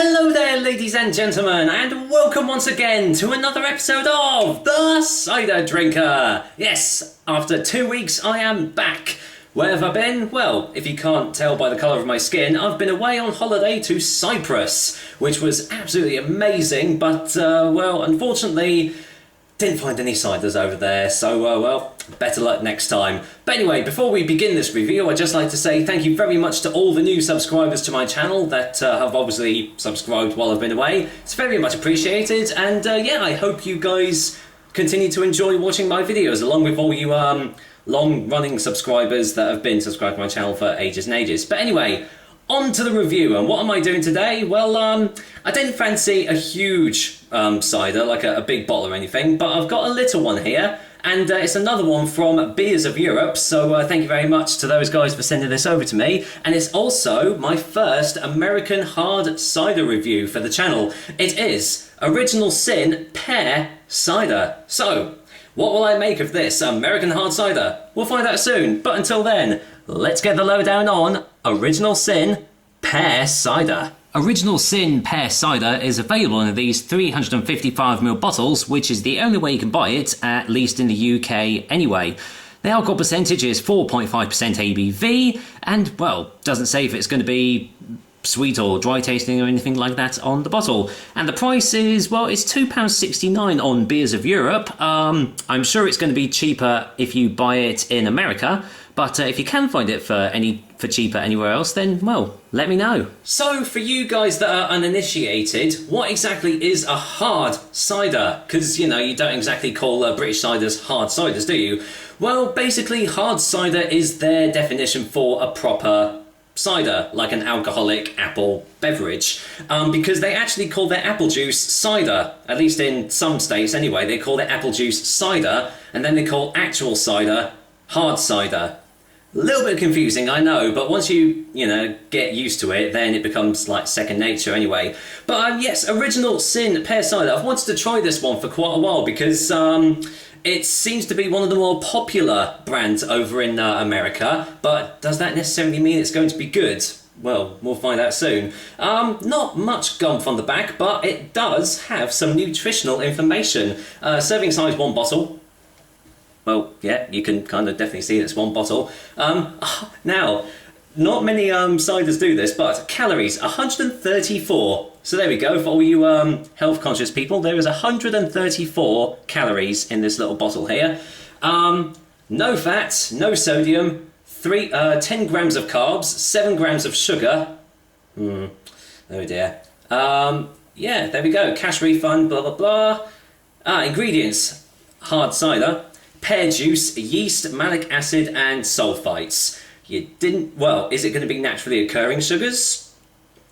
Hello there, ladies and gentlemen, and welcome once again to another episode of The Cider Drinker. Yes, after 2 weeks I am back. Where have I been? Well, if you can't tell by the colour of my skin, I've been away on holiday to Cyprus, which was absolutely amazing, but, well, unfortunately, didn't find any ciders over there, so, well, better luck next time. But anyway, before we begin this review, I'd just like to say thank you very much to all the new subscribers to my channel that have obviously subscribed while I've been away. It's very much appreciated, and yeah, I hope you guys continue to enjoy watching my videos, along with all you long-running subscribers that have been subscribed to my channel for ages and ages. But anyway, on to the review, and what am I doing today? Well, I didn't fancy a huge cider, like a big bottle or anything, but I've got a little one here, and it's another one from Beers of Europe, so thank you very much to those guys for sending this over to me, and it's also my first American hard cider review for the channel. It is Original Sin Pear Cider. So, what will I make of this American hard cider? We'll find out soon, but until then, let's get the lowdown on Original Sin Pear Cider. Original Sin Pear Cider is available in these 355ml bottles, which is the only way you can buy it, at least in the UK anyway. The alcohol percentage is 4.5% ABV, and, well, doesn't say if it's going to be sweet or dry tasting or anything like that on the bottle. And the price is, well, it's £2.69 on Beers of Europe. I'm sure it's going to be cheaper if you buy it in America, but if you can find it for cheaper anywhere else, then, well, let me know. So, for you guys that are uninitiated, what exactly is a hard cider? Because, you know, you don't exactly call British ciders hard ciders, do you? Well, basically, hard cider is their definition for a proper cider, like an alcoholic apple beverage, because they actually call their apple juice cider, at least in some states anyway. They call their apple juice cider, and then they call actual cider hard cider. A little bit confusing, I know, but once you get used to it, then it becomes like second nature anyway. But yes, Original Sin Pear Cider. I've wanted to try this one for quite a while because it seems to be one of the more popular brands over in America, but does that necessarily mean it's going to be good? Well, we'll find out soon. Not much gump on the back, but it does have some nutritional information. Serving size 1 bottle. Well, yeah, you can kind of definitely see it's 1 bottle. Now, not many ciders do this, but calories, 134. So there we go, for all you health conscious people, there is 134 calories in this little bottle here. No fat, no sodium, 10 grams of carbs, 7 grams of sugar. Oh dear. Yeah, there we go, cash refund, blah blah blah. Ingredients, hard cider, pear juice, yeast, malic acid and sulfites. Well, is it going to be naturally occurring sugars?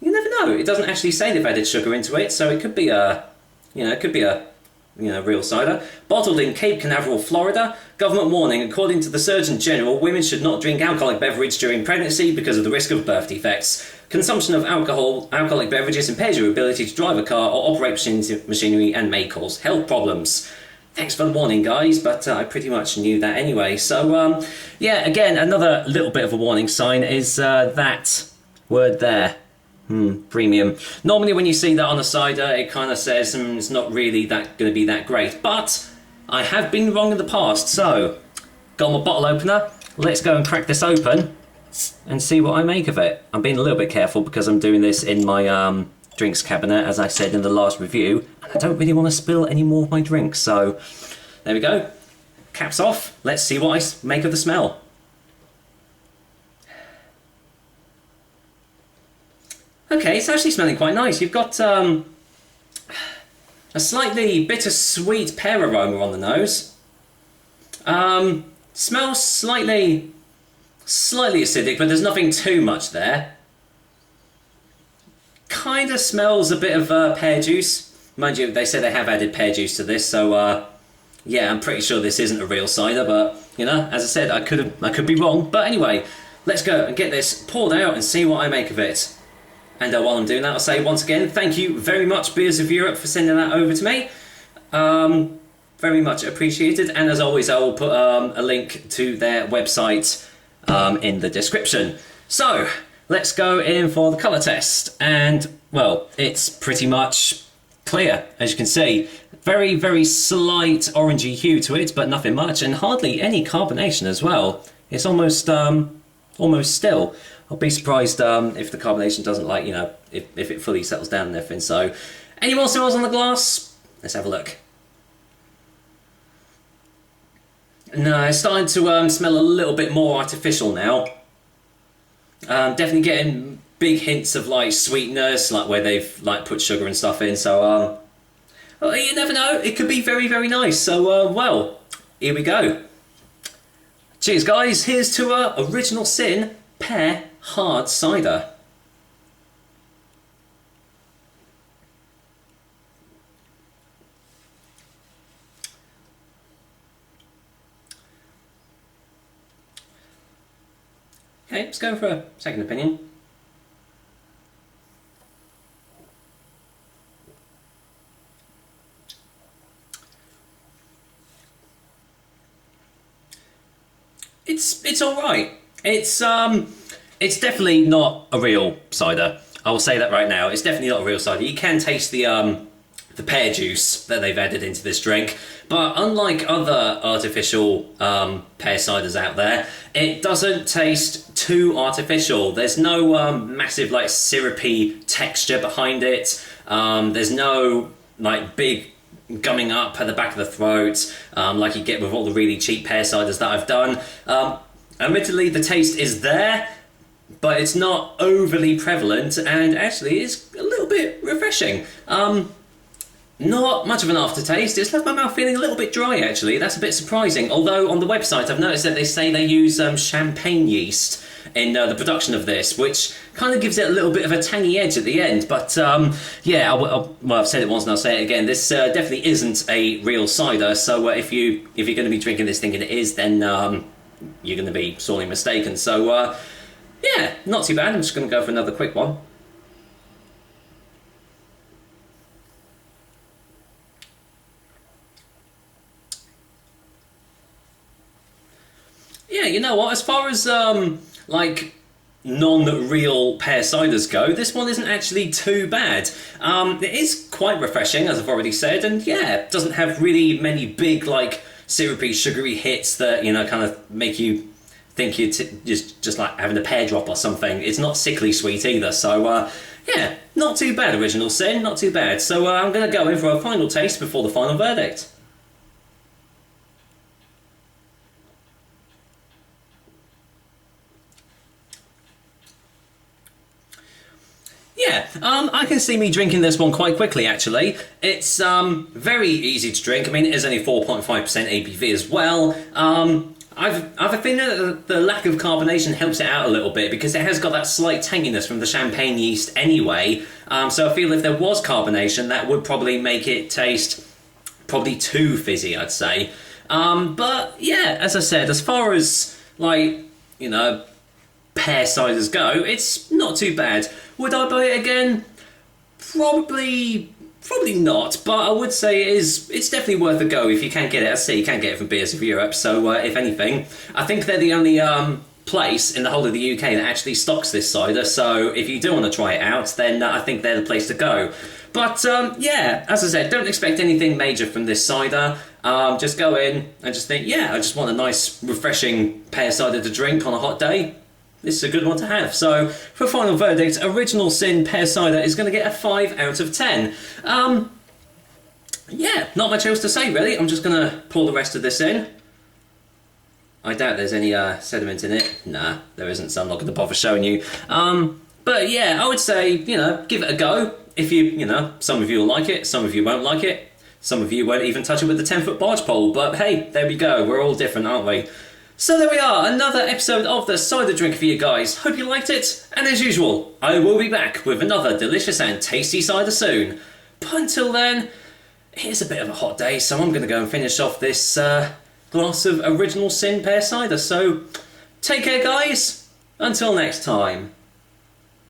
You never know. It doesn't actually say they've added sugar into it, so it could be real cider. Bottled in Cape Canaveral, Florida. Government warning: according to the Surgeon General, women should not drink alcoholic beverage during pregnancy because of the risk of birth defects. Consumption of alcoholic beverages impairs your ability to drive a car or operate machinery and may cause health problems. Thanks for the warning, guys, but I pretty much knew that anyway. So, yeah, again, another little bit of a warning sign is that word there. Premium. Normally when you see that on a cider, it kind of says it's not really going to be that great. But I have been wrong in the past, so got my bottle opener. Let's go and crack this open and see what I make of it. I'm being a little bit careful because I'm doing this in my drinks cabinet, as I said in the last review, and I don't really want to spill any more of my drinks, so there we go. Caps off. Let's see what I make of the smell. Okay, it's actually smelling quite nice. You've got a slightly bittersweet pear aroma on the nose. Smells slightly acidic, but there's nothing too much there. Kind of smells a bit of pear juice. Mind you, they say they have added pear juice to this, so yeah, I'm pretty sure this isn't a real cider, but you know, as I said, I could be wrong. But anyway, let's go and get this poured out and see what I make of it. And while I'm doing that, I'll say once again, thank you very much, Beers of Europe, for sending that over to me. Very much appreciated. And as always, I will put a link to their website in the description. So, let's go in for the colour test. And well, it's pretty much clear, as you can see. Very, very slight orangey hue to it, but nothing much, and hardly any carbonation as well. It's almost still. I'll be surprised if the carbonation doesn't, like, if it fully settles down and everything. So, any more smells on the glass? Let's have a look. No, it's starting to smell a little bit more artificial now. Definitely getting big hints of like sweetness, like where they've like put sugar and stuff in. So well, you never know. It could be very, very nice. So well, here we go. Cheers, guys. Here's to Original Sin Pear Hard Cider. Okay, let's go for a second opinion. It's all right. It's definitely not a real cider. I will say that right now. It's definitely not a real cider. You can taste the pear juice that they've added into this drink, but unlike other artificial pear ciders out there, it doesn't taste too artificial. There's no massive like syrupy texture behind it. There's no like big gumming up at the back of the throat like you get with all the really cheap pear ciders that I've done. Admittedly, the taste is there, but it's not overly prevalent, and actually is a little bit refreshing. Not much of an aftertaste. It's left my mouth feeling a little bit dry, actually. That's a bit surprising. Although on the website I've noticed that they say they use champagne yeast in the production of this, which kind of gives it a little bit of a tangy edge at the end. But yeah, well, I've said it once and I'll say it again. This definitely isn't a real cider. So if you're going to be drinking this thinking it is, then you're going to be sorely mistaken. So yeah, not too bad. I'm just going to go for another quick one. Yeah, you know what? As far as like non-real pear ciders go, this one isn't actually too bad. It is quite refreshing, as I've already said, and yeah, it doesn't have really many big like syrupy, sugary hits that kind of make you think you're just like having a pear drop or something. It's not sickly sweet either, so yeah, not too bad. Original Sin, not too bad. So I'm going to go in for a final taste before the final verdict. Yeah, I can see me drinking this one quite quickly, actually. It's very easy to drink. I mean, it is only 4.5% ABV as well. I've a feeling that the lack of carbonation helps it out a little bit, because it has got that slight tanginess from the champagne yeast anyway. So I feel if there was carbonation, that would probably make it taste probably too fizzy, I'd say. But yeah, as I said, as far as like, pear ciders go, it's not too bad. Would I buy it again? Probably not, but I would say it's definitely worth a go if you can get it. As I say, you can get it from Beers of Europe, so if anything, I think they're the only place in the whole of the UK that actually stocks this cider, so if you do want to try it out, then I think they're the place to go. But yeah, as I said, don't expect anything major from this cider. Just go in and just think, yeah, I just want a nice, refreshing pear cider to drink on a hot day. This is a good one to have. So, for final verdict, Original Sin Pear Cider is going to get a 5 out of 10. Yeah, not much else to say, really. I'm just going to pour the rest of this in. I doubt there's any sediment in it. Nah, there isn't, so I'm not going to bother showing you. But yeah, I would say, give it a go. If some of you will like it, some of you won't like it. Some of you won't even touch it with the 10-foot barge pole. But hey, there we go. We're all different, aren't we? So there we are, another episode of the Cider Drinker for you guys. Hope you liked it, and as usual, I will be back with another delicious and tasty cider soon. But until then, it's a bit of a hot day, so I'm going to go and finish off this glass of Original Sin Pear Cider. So, take care guys, until next time.